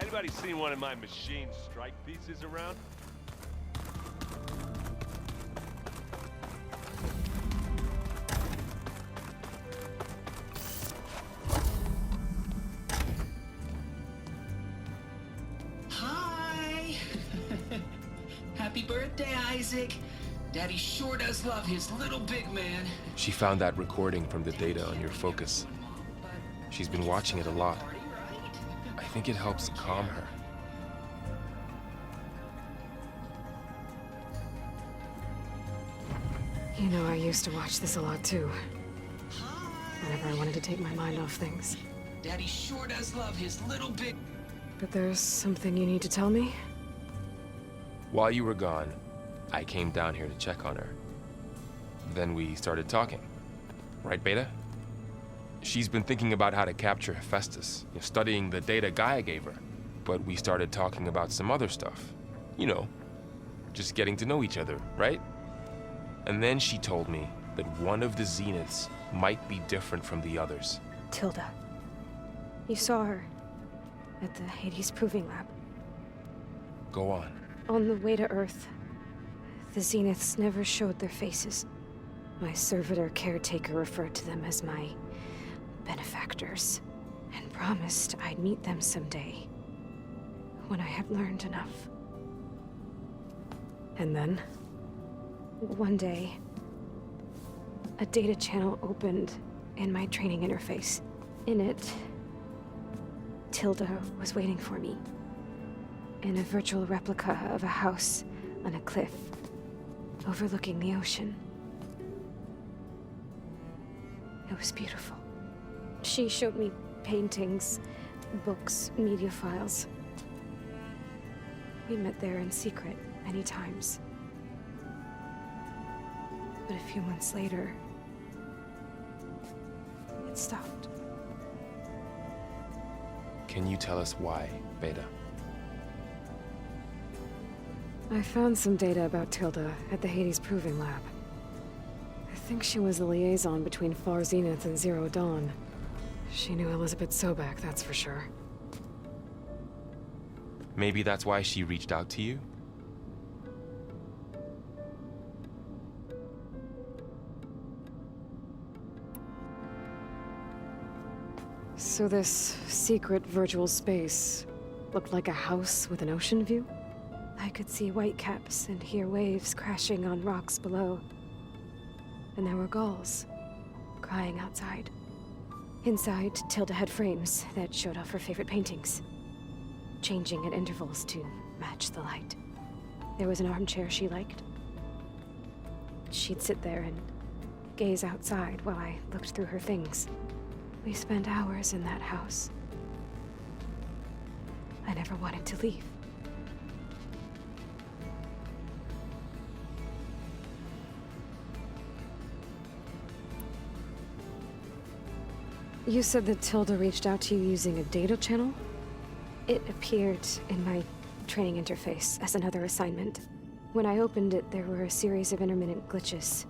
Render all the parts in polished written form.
Anybody seen one of my machine strike pieces around? Hi! Happy birthday, Isaac. Daddy sure does love his little big man. She found that recording from the data on your focus. She's been watching it a lot. I think it helps calm her. You know, I used to watch this a lot too. Whenever I wanted to take my mind off things. Daddy sure does love his little big... But there's something you need to tell me? While you were gone, I came down here to check on her. Then we started talking. Right, Beta? She's been thinking about how to capture Hephaestus, studying the data Gaia gave her. But we started talking about some other stuff. You know, just getting to know each other, right? And then she told me that one of the Zeniths might be different from the others. Tilda. You saw her at the Hades Proving Lab. Go on. On the way to Earth, the Zeniths never showed their faces. My servitor caretaker referred to them as my benefactors, and promised I'd meet them someday, when I had learned enough. And then, one day, a data channel opened in my training interface. In it, Tilda was waiting for me, in a virtual replica of a house on a cliff, overlooking the ocean. It was beautiful. She showed me paintings, books, media files. We met there in secret many times. But a few months later, it stopped. Can you tell us why, Beta? I found some data about Tilda at the Hades Proving Lab. I think she was the liaison between Far Zenith and Zero Dawn. She knew Elizabeth Sobek, that's for sure. Maybe that's why she reached out to you? So this secret virtual space looked like a house with an ocean view? I could see whitecaps and hear waves crashing on rocks below. And there were gulls crying outside. Inside, Tilda had frames that showed off her favorite paintings, changing at intervals to match the light. There was an armchair she liked. She'd sit there and gaze outside while I looked through her things. We spent hours in that house. I never wanted to leave. You said that Tilda reached out to you using a data channel? It appeared in my training interface as another assignment. When I opened it, there were a series of intermittent glitches.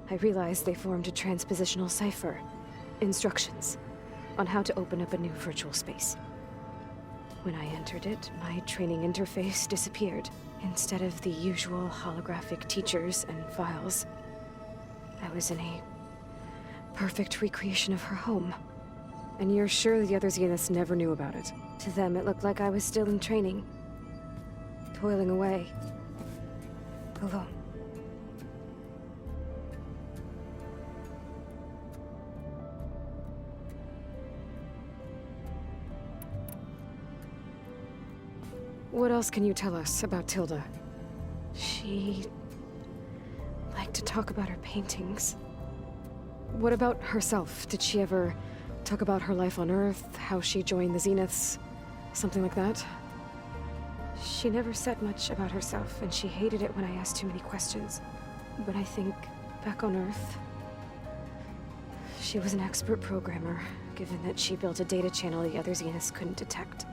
I realized they formed a transpositional cipher. Instructions on how to open up a new virtual space. When I entered it, my training interface disappeared. Instead of the usual holographic teachers and files, I was in a perfect recreation of her home. And you're sure the other Zeniths never knew about it? To them, it looked like I was still in training, toiling away, alone. What else can you tell us about Tilda? She liked to talk about her paintings. What about herself? Did she ever talk about her life on Earth, how she joined the Zeniths, something like that? She never said much about herself, and she hated it when I asked too many questions. But I think, back on Earth, she was an expert programmer, given that she built a data channel the other Zeniths couldn't detect.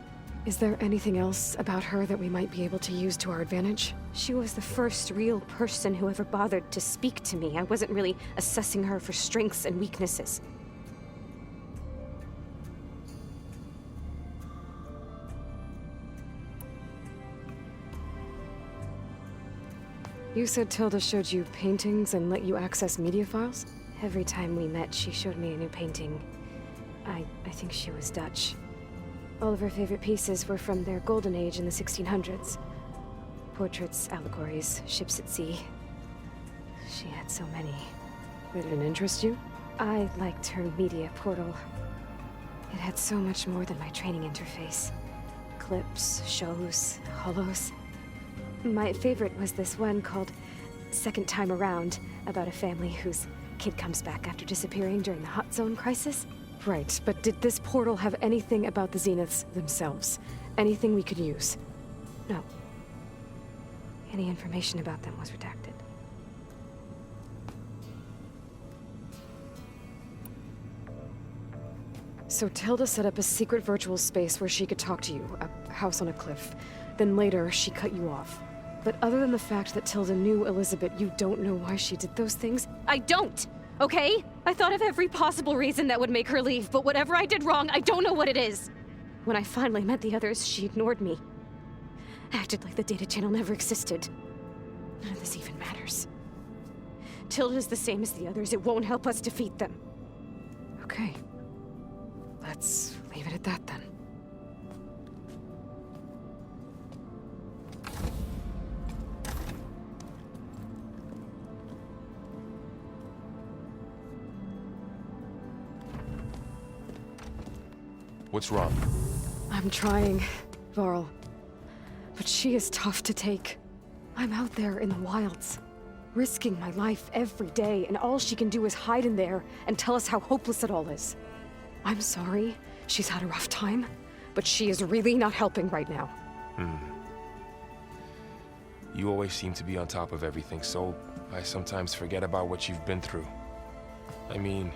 Is there anything else about her that we might be able to use to our advantage? She was the first real person who ever bothered to speak to me. I wasn't really assessing her for strengths and weaknesses. You said Tilda showed you paintings and let you access media files? Every time we met, she showed me a new painting. I think she was Dutch. All of her favorite pieces were from their golden age in the 1600s. Portraits, allegories, ships at sea. She had so many. They didn't interest you? I liked her media portal. It had so much more than my training interface. Clips, shows, holos. My favorite was this one called Second Time Around, about a family whose kid comes back after disappearing during the Hot Zone crisis. Right, but did this portal have anything about the Zeniths themselves? Anything we could use? No. Any information about them was redacted. So Tilda set up a secret virtual space where she could talk to you, a house on a cliff. Then later, she cut you off. But other than the fact that Tilda knew Elizabeth, you don't know why she did those things? I don't! Okay? I thought of every possible reason that would make her leave, but whatever I did wrong, I don't know what it is. When I finally met the others, she ignored me. Acted like the data channel never existed. None of this even matters. Tilda's the same as the others. It won't help us defeat them. Okay. Let's leave it at that then. What's wrong? I'm trying, Varl. But she is tough to take. I'm out there in the wilds, risking my life every day, and all she can do is hide in there and tell us how hopeless it all is. I'm sorry, she's had a rough time, but she is really not helping right now. You always seem to be on top of everything, so I sometimes forget about what you've been through. I mean,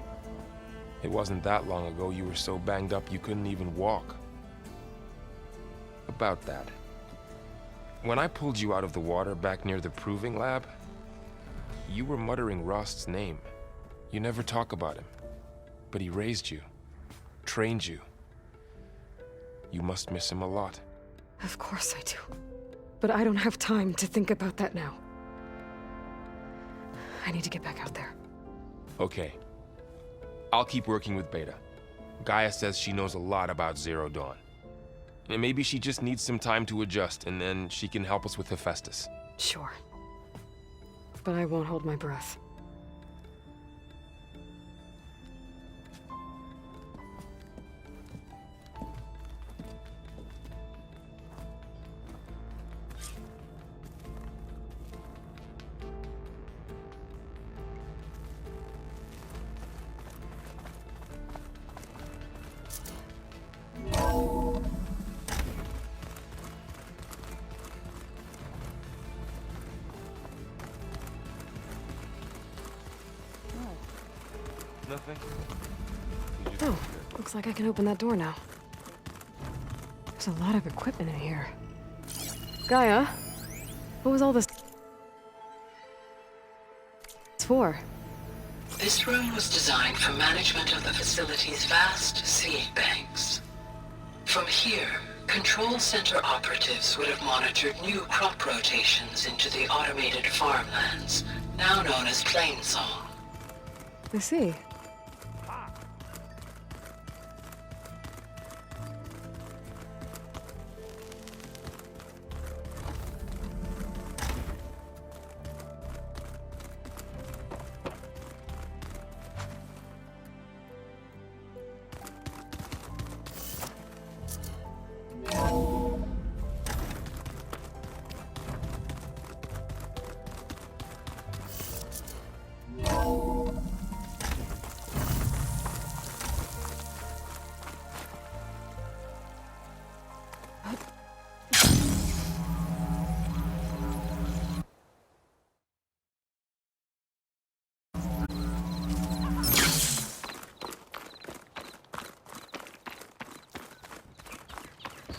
it wasn't that long ago you were so banged up you couldn't even walk. About that. When I pulled you out of the water back near the proving lab, you were muttering Rost's name. You never talk about him, but he raised you, trained you. You must miss him a lot. Of course I do. But I don't have time to think about that now. I need to get back out there. Okay. I'll keep working with Beta. Gaia says she knows a lot about Zero Dawn. And maybe she just needs some time to adjust, and then she can help us with Hephaestus. Sure. But I won't hold my breath. Nothing? Oh, looks like I can open that door now. There's a lot of equipment in here. Gaia, what was all this for? This room was designed for management of the facility's vast seed banks. From here, Control Center operatives would have monitored new crop rotations into the automated farmlands, now known as Plainsong. I see.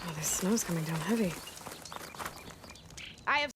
Oh, this snow's coming down heavy.